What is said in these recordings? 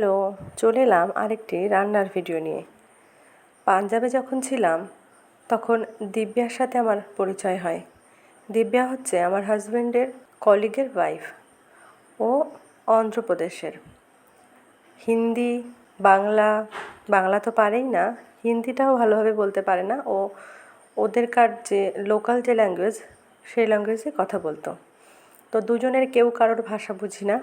Hello, চলে এলাম আরেকটি রান্নার ভিডিও নিয়ে। পাঞ্জাবে যখন ছিলাম তখন দিব্যার সাথে আমার পরিচয় হয়। দিব্যা হচ্ছে আমার হাজব্যান্ডের কলিগের ওয়াইফ। ও অন্ধ্রপ্রদেশের। হিন্দি, বাংলা তো পারেই না, হিন্দিটাও ভালোভাবে বলতে পারে না। ওদেরকার যে লোকাল যে ল্যাঙ্গুয়েজ, সেই ল্যাঙ্গুয়েজে কথা বলতো। তো দুজনের কেউ কারোর ভাষা বুঝি না,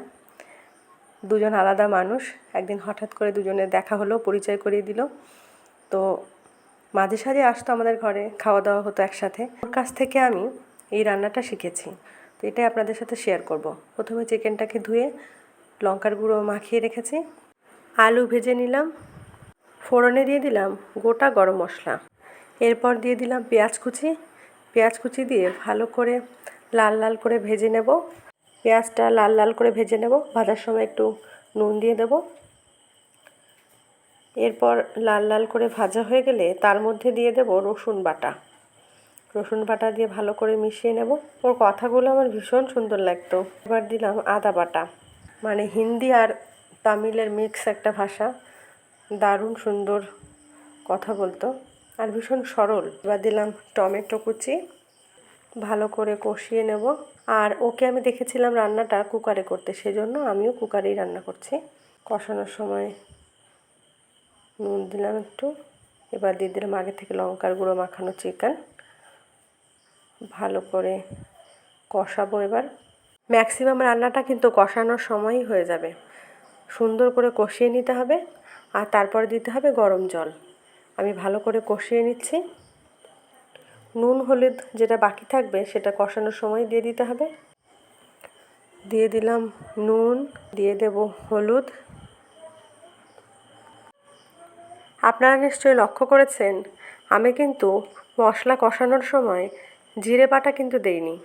দুজন আলাদা মানুষ। একদিন হঠাৎ করে দুজনের দেখা হলো, পরিচয় করিয়ে দিল। তো মাঝে সাঝে আসতো আমাদের ঘরে, খাওয়া দাওয়া হতো একসাথে। ওর কাছ থেকে আমি এই রান্নাটা শিখেছি। তো এটাই আপনাদের সাথে শেয়ার করব। প্রথমে চিকেনটাকে ধুয়ে লঙ্কার গুঁড়ো মাখিয়ে রেখেছি। আলু ভেজে নিলাম, ফোড়নে দিয়ে দিলাম গোটা গরম মশলা। এরপর দিয়ে দিলাম পেঁয়াজ কুচি দিয়ে ভালো করে লাল লাল করে ভেজে নেব। পেঁয়াজটা লাল লাল করে ভেজে নেব। ভাজার সময় একটু নুন দিয়ে দেব। এরপর লাল লাল করে ভাজা হয়ে গেলে তার মধ্যে দিয়ে দেব রসুন বাটা দিয়ে ভালো করে মিশিয়ে নেব। ওর কথাগুলো আমার ভীষণ সুন্দর লাগতো। এবার দিলাম আদা বাটা, মানে হিন্দি আর তামিলের মিক্স একটা ভাষা। দারুণ সুন্দর কথা বলতো আর ভীষণ সরল। এবার দিলাম টমেটো কুচি, ভালো করে কষিয়ে নেব। আর ওকে আমি দেখেছিলাম রান্নাটা কুকারে করতে, সেজন্য আমিও কুকারেই রান্না করছি। কষানোর সময় নুন দিলাম একটু। এবার দিয়ে দিলাম আগে থেকে লঙ্কার গুঁড়ো মাখানো চিকেন। ভালো করে কষাবো। এবার ম্যাক্সিমাম রান্নাটা কিন্তু কষানোর সময়ই হয়ে যাবে। সুন্দর করে কষিয়ে নিতে হবে আর তারপর দিতে হবে গরম জল। আমি ভালো করে কষিয়ে নিচ্ছি। নুন হলুদ যেটা বাকি থাকবে সেটা কষানোর সময় দিয়ে দিতে হবে। দিয়ে দিলাম নুন, দিয়ে দেব হলুদ। আপনারা নিশ্চয়ই লক্ষ্য করেছেন আমি কিন্তু মশলা কষানোর সময় জিরে বাটা কিন্তু দেইনি।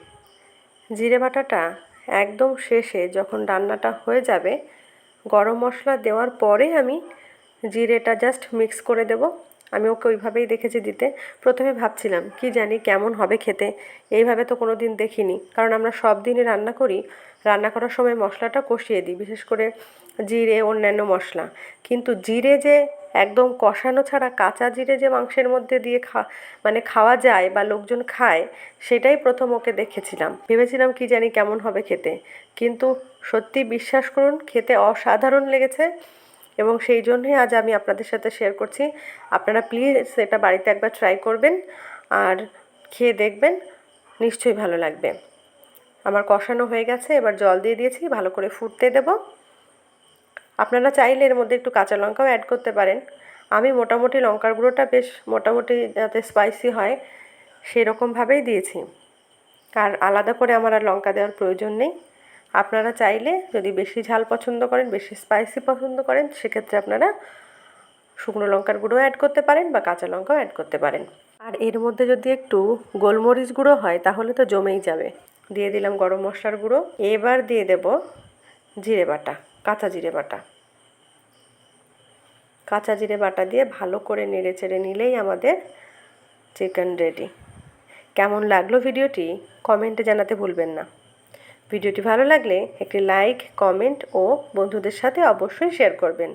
জিরে বাটাটা একদম শেষে যখন রান্নাটা হয়ে যাবে, গরম মশলা দেওয়ার পরে আমি জিরেটা জাস্ট মিক্স করে দেব। আমি ওকে ওইভাবেই দেখেছি দিতে। প্রথমে ভাবছিলাম কি জানি কেমন হবে খেতে, এইভাবে তো কোনো দিন দেখিনি। কারণ আমরা সব দিনই রান্না করি, রান্না করার সময় মশলাটা কষিয়ে দিই, বিশেষ করে জিরে, অন্যান্য মশলা। কিন্তু জিরে যে একদম কষানো ছাড়া কাঁচা জিরে যে মাংসের মধ্যে দিয়ে খাওয়া যায় বা লোকজন খায়, সেটাই প্রথম ওকে দেখেছিলাম। ভেবেছিলাম কি জানি কেমন হবে খেতে, কিন্তু সত্যি বিশ্বাস করুন খেতে অসাধারণ লেগেছে। এবং সেই জন্যই আজ আমি আপনাদের সাথে শেয়ার করছি। আপনারা প্লিজ এটা বাড়িতে একবার ট্রাই করবেন আর খেয়ে দেখবেন, নিশ্চয়ই ভালো লাগবে। আমার কষানো হয়ে গেছে, এবার জল দিয়ে দিয়েছি, ভালো করে ফুটতে দেব। আপনারা চাইলে এর মধ্যে একটু কাঁচা লঙ্কাও অ্যাড করতে পারেন। আমি মোটামুটি লঙ্কার গুঁড়োটা বেশ মোটামুটি যাতে স্পাইসি হয় সেরকমভাবেই দিয়েছি। আর আলাদা করে আমার আর লঙ্কা দেওয়ার প্রয়োজন নেই। আপনারা চাইলে যদি বেশি ঝাল পছন্দ করেন, বেশি স্পাইসি পছন্দ করেন, সেক্ষেত্রে আপনারা শুকনো লঙ্কার গুঁড়ো অ্যাড করতে পারেন বা কাঁচা লঙ্কাও অ্যাড করতে পারেন। আর এর মধ্যে যদি একটু গোলমরিচ গুঁড়ো হয় তাহলে তো জমেই যাবে। দিয়ে দিলাম গরম মশলার গুঁড়ো। এবার দিয়ে দেব জিরে বাটা, কাঁচা জিরে বাটা দিয়ে ভালো করে নেড়ে চেড়ে নিলেই আমাদের চিকেন রেডি। কেমন লাগলো ভিডিওটি কমেন্টে জানাতে ভুলবেন না। ভিডিওটি ভালো লাগলে একটি লাইক, কমেন্ট ও বন্ধুদের সাথে অবশ্যই শেয়ার করবেন।